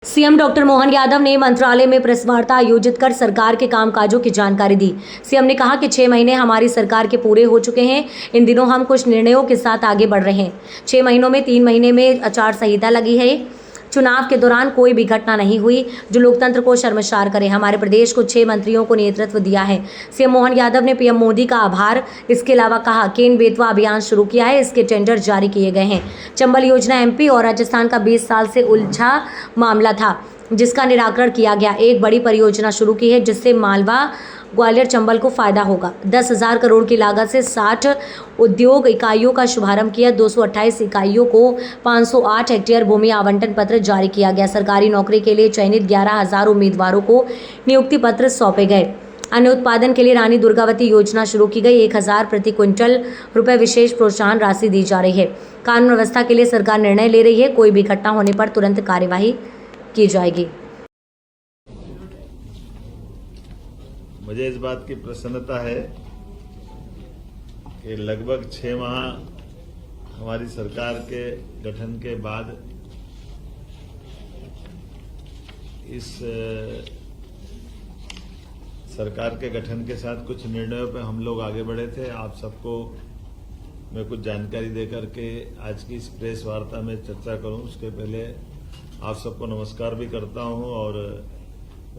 CM doctor Mohan Yadav ने मंत्रालय में प्रेस वार्ता आयोजित कर सरकार के कामकाजों की जानकारी दी। सीएम ने कहा कि 6 महीने हमारी सरकार के पूरे हो चुके हैं। इन दिनों हम कुछ निर्णयों के साथ आगे बढ़ रहे हैं। 6 महीनों में 3 महीने में आचार संहिता लगी है। चुनाव के दौरान कोई भी घटना नहीं हुई जो लोकतंत्र को शर्मसार करे। हमारे प्रदेश को 6 मंत्रियों को नेतृत्व दिया है। सीएम मोहन यादव ने पीएम मोदी का आभार इसके अलावा कहा केन बेतवा अभियान शुरू किया है, इसके टेंडर जारी किए गए हैं। चंबल योजना एमपी और राजस्थान का 20 साल से उलझा मामला था जिसका निराकरण किया गया। एक बड़ी परियोजना शुरू की है जिससे मालवा ग्वालियर चंबल को फायदा होगा। 10,000 करोड़ की लागत से 60 उद्योग इकाइयों का शुभारंभ किया। 228 इकाइयों को 508 हेक्टेयर भूमि आवंटन पत्र जारी किया गया। सरकारी नौकरी के लिए चयनित 11,000 उम्मीदवारों को नियुक्ति पत्र सौंपे गए। अन्य उत्पादन के लिए रानी दुर्गावती योजना शुरू की गई। 1,000 प्रति क्विंटल रुपए विशेष प्रोत्साहन राशि दी जा रही है। कानून व्यवस्था के लिए सरकार निर्णय ले रही है। कोई भी घटना होने पर तुरंत कार्यवाही की जाएगी। मुझे इस बात की प्रसन्नता है कि लगभग 6 माह हमारी सरकार के गठन के बाद इस सरकार के गठन के साथ कुछ निर्णयों पर हम लोग आगे बढ़े थे। आप सबको मैं कुछ जानकारी देकर के आज की इस प्रेस वार्ता में चर्चा करूं, उसके पहले आप सबको नमस्कार भी करता हूं और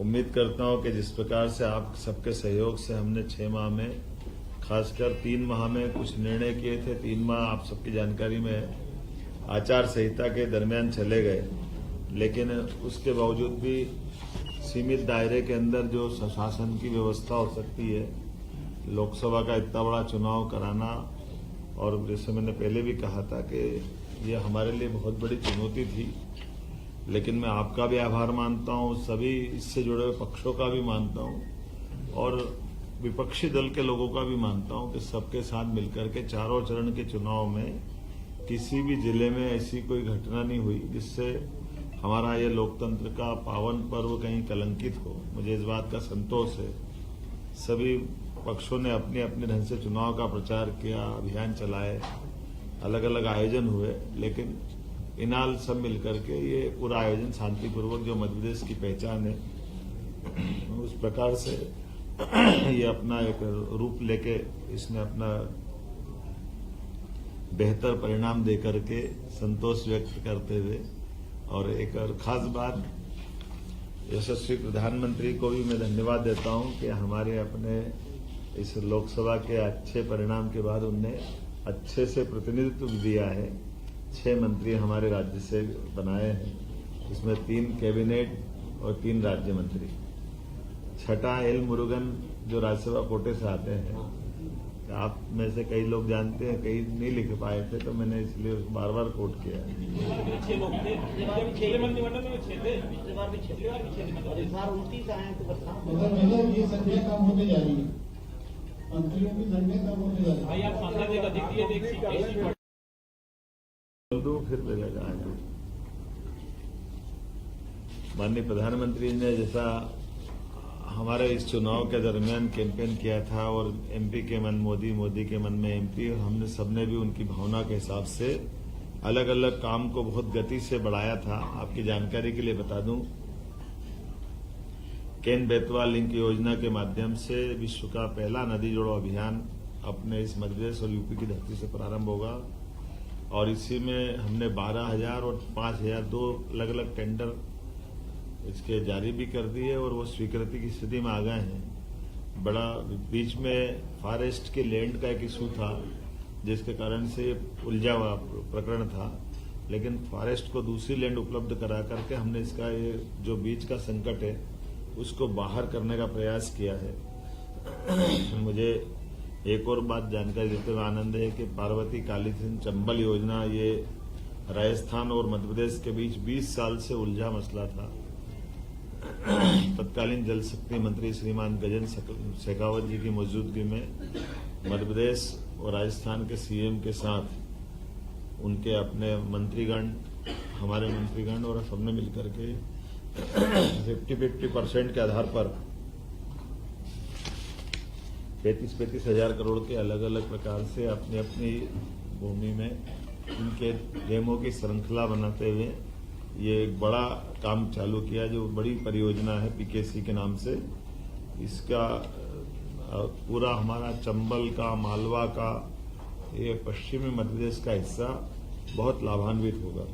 उम्मीद करता हूं कि जिस प्रकार से आप सबके सहयोग से हमने 6 माह में, खासकर 3 माह में कुछ निर्णय किए थे। 3 माह आप सबकी जानकारी में आचार संहिता के दरमियान चले गए, लेकिन उसके बावजूद भी सीमित दायरे के अंदर जो शासन की व्यवस्था हो सकती है, लोकसभा का इतना बड़ा चुनाव कराना, और जैसे मैंने पहले भी कहा था कि ये हमारे लिए बहुत बड़ी चुनौती थी। लेकिन मैं आपका भी आभार मानता हूं, सभी इससे जुड़े हुए पक्षों का भी मानता हूं और विपक्षी दल के लोगों का भी मानता हूं कि सबके साथ मिलकर के चारों चरण के चुनाव में किसी भी जिले में ऐसी कोई घटना नहीं हुई जिससे हमारा ये लोकतंत्र का पावन पर्व कहीं कलंकित हो। मुझे इस बात का संतोष है। सभी पक्षों ने अपने अपने ढंग से चुनाव का प्रचार किया, अभियान चलाए, अलग अलग आयोजन हुए, लेकिन इनाल सब मिलकर के ये पूरा आयोजन शांतिपूर्वक, जो मध्य प्रदेश की पहचान है, उस प्रकार से ये अपना एक रूप लेके इसने अपना बेहतर परिणाम देकर के संतोष व्यक्त करते हुए, और एक और खास बात, यशस्वी प्रधानमंत्री को भी मैं धन्यवाद देता हूं कि हमारे अपने इस लोकसभा के अच्छे परिणाम के बाद उनने अच्छे से प्रतिनिधित्व दिया है। 6 मंत्री हमारे राज्य से बनाए हैं, इसमें 3 कैबिनेट और 3 राज्य मंत्री। छठा एल मुरुगन जो राज्यसभा कोटे से आते हैं, आप में से कई लोग जानते हैं, कई नहीं लिख पाए थे, तो मैंने इसलिए बार बार कोट किया है। फिर मिलेगा। माननीय प्रधानमंत्री ने जैसा हमारे इस चुनाव के दरमियान कैंपेन किया था, और एमपी के मन मोदी, मोदी के मन में एमपी, हमने सबने भी उनकी भावना के हिसाब से अलग अलग काम को बहुत गति से बढ़ाया था। आपकी जानकारी के लिए बता दूं, केन बेतवा लिंक योजना के माध्यम से विश्व का पहला नदी जोड़ो अभियान अपने इस मध्य प्रदेश और यूपी की धरती से प्रारंभ होगा, और इसी में हमने 12,000 और 5,000 2 अलग अलग टेंडर इसके जारी भी कर दिए, और वो स्वीकृति की स्थिति में आ गए हैं। बड़ा बीच में फॉरेस्ट के लैंड का एक इशू था जिसके कारण से उलझा हुआ प्रकरण था, लेकिन फॉरेस्ट को दूसरी लैंड उपलब्ध करा करके हमने इसका ये जो बीच का संकट है उसको बाहर करने का प्रयास किया है। मुझे एक और बात जानकारी देते हुए आनंद है कि पार्वती काली सिंह चंबल योजना, ये राजस्थान और मध्य प्रदेश के बीच 20 साल से उलझा मसला था। तत्कालीन जल शक्ति मंत्री श्रीमान गजेंद्र शेखावत जी की मौजूदगी में मध्य प्रदेश और राजस्थान के सीएम के साथ उनके अपने मंत्रीगण, हमारे मंत्रीगण और सबने मिलकर के 50-50% के आधार पर 35-35 हजार करोड़ के अलग अलग प्रकार से अपनी अपनी भूमि में उनके डेमो की श्रृंखला बनाते हुए ये एक बड़ा काम चालू किया, जो बड़ी परियोजना है पीकेसी के नाम से। इसका पूरा हमारा चंबल का, मालवा का, ये पश्चिमी मध्य प्रदेश का हिस्सा बहुत लाभान्वित होगा।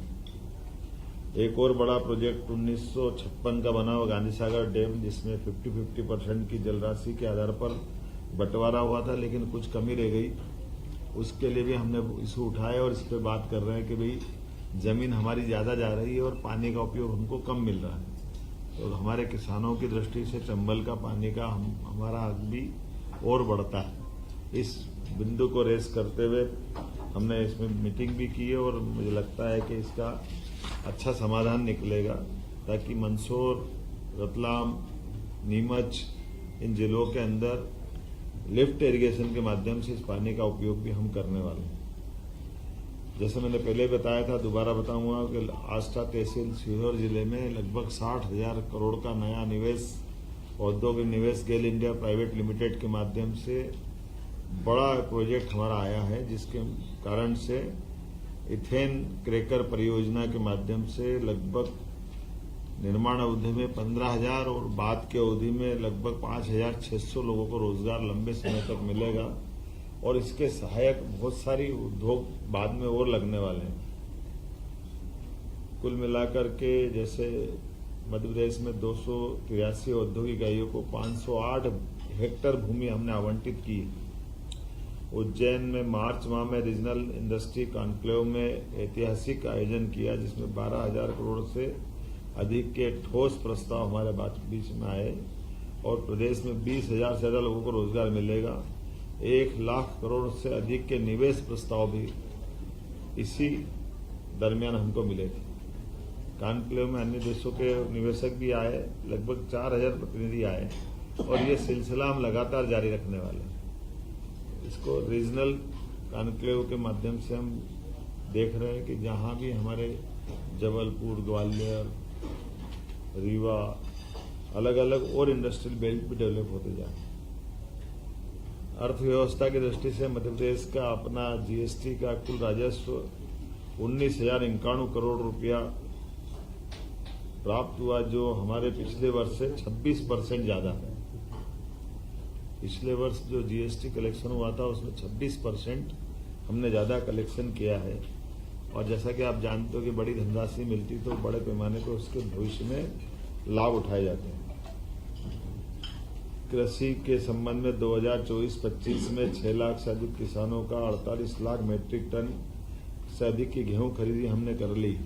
एक और बड़ा प्रोजेक्ट 1956 का बना हुआ गांधी सागर डैम, जिसमें 50-50% की जल राशि के आधार पर बंटवारा हुआ था, लेकिन कुछ कमी रह गई। उसके लिए भी हमने इशू उठाया और इस पर बात कर रहे हैं कि भाई जमीन हमारी ज्यादा जा रही है और पानी का उपयोग हमको कम मिल रहा है। तो हमारे किसानों की दृष्टि से चंबल का पानी का हमारा हक भी और बढ़ता है। इस बिंदु को रेस करते हुए हमने इसमें मीटिंग भी की है और मुझे लगता है कि इसका अच्छा समाधान निकलेगा, ताकि मंदसौर, रतलाम, नीमच, इन जिलों के अंदर लिफ्ट इरिगेशन के माध्यम से इस पानी का उपयोग भी हम करने वाले हैं। जैसे मैंने पहले बताया था, दोबारा बताऊंगा कि आष्टा तहसील सीहोर जिले में लगभग 60,000 करोड़ का नया निवेश, औद्योगिक निवेश गेल इंडिया प्राइवेट लिमिटेड के माध्यम से बड़ा प्रोजेक्ट हमारा आया है, जिसके कारण से इथेन क्रैकर परियोजना के माध्यम से लगभग निर्माण अवधि में 15,000 और बाद की अवधि में लगभग 5,600 लोगों को रोजगार लंबे समय तक मिलेगा। और इसके सहायक बहुत सारी उद्योग बाद में और लगने वाले हैं। कुल मिलाकर के जैसे मध्य प्रदेश में 283 औद्योगिक इकाइयों को 508 हेक्टेयर भूमि हमने आवंटित की। उज्जैन में मार्च माह में रीजनल इंडस्ट्री कॉन्क्लेव में ऐतिहासिक आयोजन किया, जिसमें 12,000 करोड़ से अधिक के ठोस प्रस्ताव हमारे बीच में आए और प्रदेश में 20,000 से ज्यादा लोगों को रोजगार मिलेगा। 1,00,000 करोड़ से अधिक के निवेश प्रस्ताव भी इसी दरमियान हमको मिले थे। कॉन्क्लेव में अन्य देशों के निवेशक भी आए, लगभग 4,000 प्रतिनिधि आए और ये सिलसिला हम लगातार जारी रखने वाले हैं। इसको रीजनल कॉन्क्लेव के माध्यम से हम देख रहे हैं कि जहां भी हमारे जबलपुर, ग्वालियर, रीवा, अलग अलग और इंडस्ट्रियल बेल्ट भी डेवलप होते जाए। अर्थव्यवस्था की दृष्टि से मध्य प्रदेश का अपना जीएसटी का कुल राजस्व 19,051 करोड़ रुपया प्राप्त हुआ, जो हमारे पिछले वर्ष से 26% ज्यादा है। पिछले वर्ष जो जीएसटी कलेक्शन हुआ था उसमें 26% हमने ज्यादा कलेक्शन किया है। और जैसा कि आप जानते हो कि बड़ी धनराशि मिलती तो बड़े पैमाने पर उसके भविष्य में लाभ उठाए जाते हैं। कृषि के संबंध में 2024-25 में 6 लाख से अधिक किसानों का 48 लाख मीट्रिक टन से अधिक की गेहूं खरीदी हमने कर ली।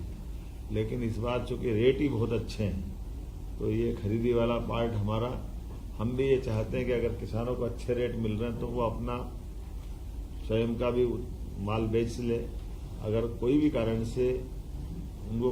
लेकिन इस बार चूंकि रेट ही बहुत अच्छे हैं, तो ये खरीदी वाला पार्ट हमारा, हम भी ये चाहते हैं कि अगर किसानों को अच्छे रेट मिल रहे हैं तो वो अपना स्वयं का भी माल बेच ले। अगर कोई भी कारण से उनको